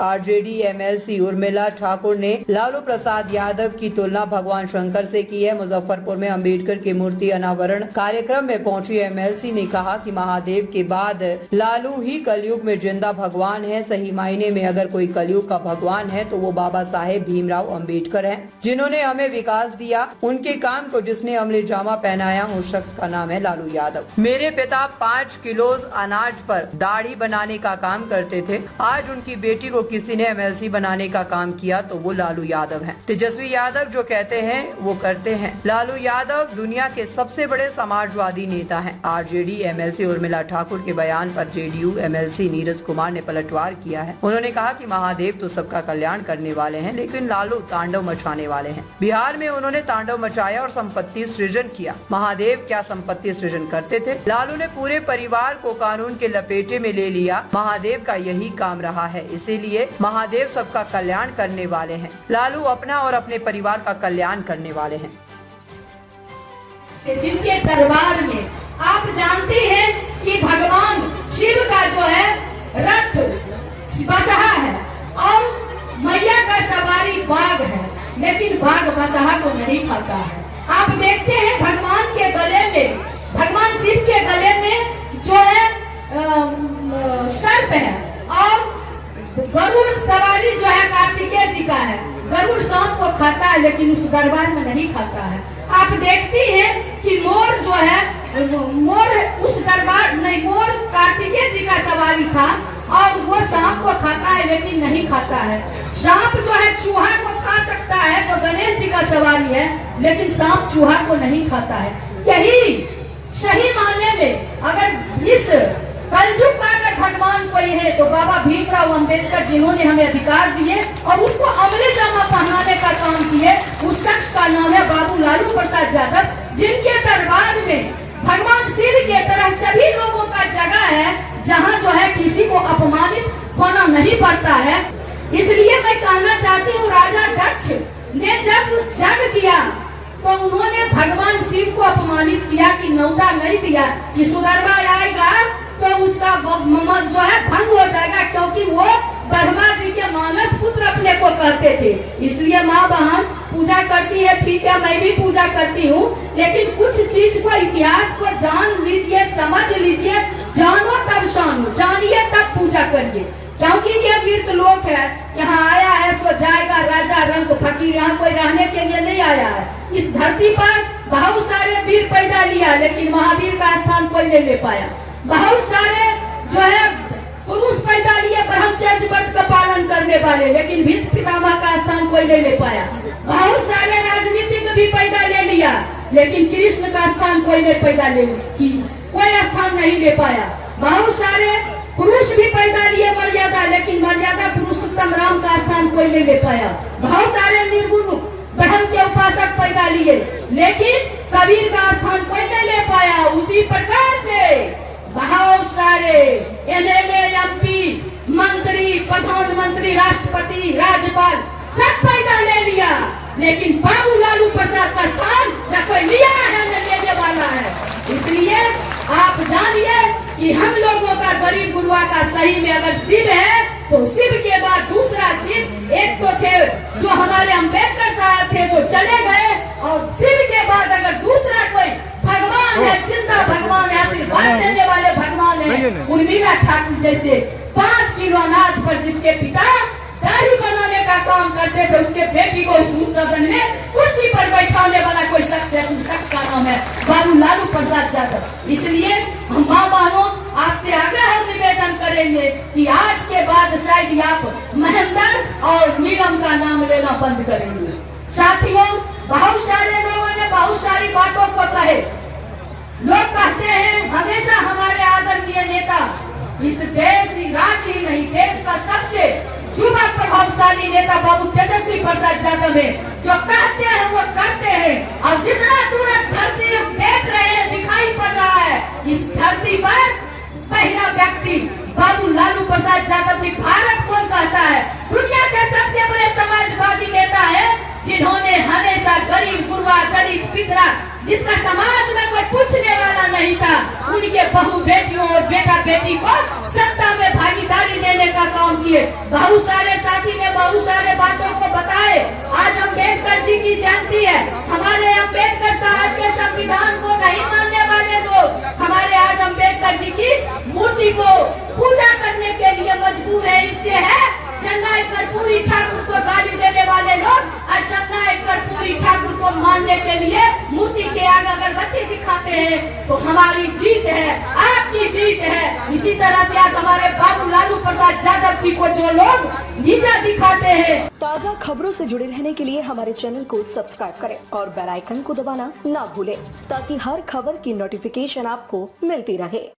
RJD MLC Urmila Thakur ने लालू प्रसाद यादव की तुलना भगवान शंकर से की है। मुजफ्फरपुर में अंबेडकर की मूर्ति अनावरण कार्यक्रम में पहुंची एमएलसी ने कहा कि महादेव के बाद लालू ही कलयुग में जिंदा भगवान है। सही मायने में अगर कोई कलयुग का भगवान है तो वो बाबा साहेब भीमराव अंबेडकर हैं, जिन्होंने हमें विकास दिया। उनके काम को जिसने अमले जामा पहनाया उस शख्स का नाम है लालू यादव। मेरे पिता 5 किलो अनाज पर दाढ़ी बनाने का काम करते थे। आज उनकी बेटी को किसी ने एमएलसी बनाने का काम किया तो वो लालू यादव हैं। तेजस्वी यादव जो कहते हैं वो करते हैं। लालू यादव दुनिया के सबसे बड़े समाजवादी नेता हैं। आरजेडी एमएलसी उर्मिला ठाकुर के बयान पर जेडीयू एमएलसी नीरज कुमार ने पलटवार किया है। उन्होंने कहा कि महादेव तो सबका कल्याण करने वाले हैं, लेकिन लालू तांडव मचाने वाले हैं। बिहार में उन्होंने तांडव मचाया और संपत्ति सृजन किया। महादेव क्या संपत्ति सृजन करते थे? लालू ने पूरे परिवार को कानून के लपेटे में ले लिया। महादेव का यही काम रहा है, इसीलिए महादेव सबका कल्याण करने वाले हैं। लालू अपना और अपने परिवार का कल्याण करने वाले हैं। जिनके दरबार में आप जानते हैं कि भगवान शिव का जो है रथ बसहा है और मैया का सवारी बाघ है, लेकिन बाघ बसहा को नहीं खाता है। आप देखते हैं भगवान के गले में, भगवान शिव के गले में जो है सर्प है और गरुड़ सवारी जो है कार्तिकेय जी का है। गरुड़ सांप को खाता है लेकिन उस दरबार में नहीं खाता है। आप देखती हैं कि मोर जो है, मोर उस दरबार नहीं, मोर कार्तिकेय जी का सवारी था और वो सांप को खाता है लेकिन नहीं खाता है। सांप जो है चूहा को खा सकता है जो गणेश जी का सवारी है, लेकिन सांप चूहा को नहीं खाता है। यही सही मायने में अगर इस कलयुग का अगर भगवान कोई है तो बाबा भीमराव अंबेडकर, जिन्होंने हमें अधिकार दिए और उसको अमले जामा पहनाने का काम किए, उस शख्स का नाम है बाबू लालू प्रसाद यादव, जिनके दरबार में भगवान शिव के तरह सभी लोगों का जगह है, जहां जो है किसी को अपमानित होना नहीं पड़ता है। इसलिए मैं कहना चाहती हूँ, राजा दक्ष ने जब जग किया तो उन्होंने भगवान शिव को अपमानित किया कि न्योता नहीं दिया कि सुदर्मा आएगा तो उसका जो है भंग हो जाएगा, क्योंकि वो ब्रह्मा जी के मानस पुत्र अपने को कहते थे। इसलिए माँ बहन पूजा करती है, ठीक है, मैं भी पूजा करती हूँ, लेकिन कुछ चीज को, इतिहास को जान लीजिए, समझ लीजिए, जानो तब जानो, जानिए तब पूजा करिए। क्योंकि ये वीर लोक है, यहाँ आया है सो जाएगा, राजा रंग फकीर, यहाँ कोई रहने के लिए नहीं आया है। इस धरती पर बहुत सारे वीर पैदा लिया, लेकिन महावीर का स्थान कोई नहीं ले पाया। बहुत सारे जो है पुरुष पैदा लिए ब्रह्मचर्य व्रत का पालन करने वाले, लेकिन भीष्म पितामह का स्थान कोई नहीं ले पाया। बहुत सारे राजनीतिक भी पैदा ले लिया, लेकिन कृष्ण का स्थान कोई नहीं पैदा ले, कोई स्थान नहीं ले पाया। बहुत सारे पुरुष भी पैदा लिए मर्यादा, लेकिन मर्यादा पुरुषोत्तम राम का स्थान कोई नहीं ले पाया। बहुत सारे निर्गुण ब्रह्म के उपासक पैदा लिए, लेकिन कबीर का स्थान कोई नहीं ले पाया। उसी प्रकार से बहुत सारे एमएलए, एमपी, मंत्री, प्रधानमंत्री, राष्ट्रपति, राज्यपाल सब पैदा ले लिया, लेकिन बाबू लालू प्रसाद का स्थान न कोई लिया है न लेने वाला है। इसलिए आप जानिए कि हम लोगों का गरीब गुरुआ का सही में अगर शिव है तो शिव के बाद दूसरा शिव एक तो थे जो हमारे अंबेडकर साहब थे जो चले गए, और शिव के बाद अगर दूसरा कोई भगवान है, जिंदा भगवान है, आशीर्वाद देने वाले भगवान है, उर्मिला ठाकुर जैसे 5 किलो अनाज पर जिसके पिता दाढ़ी बनाने का काम करते थे, उसके बेटी को उस सदन में कुर्सी पर बैठाने वाला कोई शख्स है, उस शख्स का नाम है बाबू लालू प्रसाद यादव। इसलिए हम माँ बहनों आपसे आग्रह निवेदन करेंगे कि आज के बाद शायद आप महेंद्र और नीलम का नाम लेना बंद करेंगे। साथियों, बहुत सारे लोगों ने बहुत सारी बातों को कहे। लोग कहते हैं हमेशा हमारे आदरणीय नेता इस देश, राज्य ही नहीं, देश का सबसे युवा प्रभावशाली नेता बाबू तेजस्वी प्रसाद यादव है, जो कहते हैं वो करते हैं। और जितना दूर धरती देख रहे हैं, दिखाई पड़ रहा है, इस धरती पर पहला व्यक्ति बाबू लालू प्रसाद यादव जी। भारत कौन कहता है? दुनिया के सबसे बड़े समाजवादी नेता है, जिन्होंने हमेशा गरीब गुरबा, दलित, पिछड़ा, जिसका समाज में कोई पूछने वाला नहीं था, उनके बहू बेटियों और बेटा बेटी को सत्ता में भागीदारी देने का काम काम किए। बहुत सारे साथी ने बहुत सारे बातों को बताए। आज अम्बेडकर जी की जयंती है। हमारे अम्बेडकर साहब के संविधान को नहीं मानने वाले लोग हमारे आज अम्बेडकर जी की मूर्ति को पूजा करने के लिए मजबूर है। इससे है जननायक कर्पूरी ठाकुर को गाली देने वाले लोग और जननायक कर्पूरी ठाकुर को मानने के लिए मूर्ति के आगे अगरबत्ती दिखाते हैं। तो हमारी जीत है, आपकी जीत है। इसी तरह से आज हमारे बाबू लालू प्रसाद यादव जी को जो लोग नीचा दिखाते हैं। ताज़ा खबरों से जुड़े रहने के लिए हमारे चैनल को सब्सक्राइब करें और बेल आइकन को दबाना ना भूलें ताकि हर खबर की नोटिफिकेशन आपको मिलती रहे।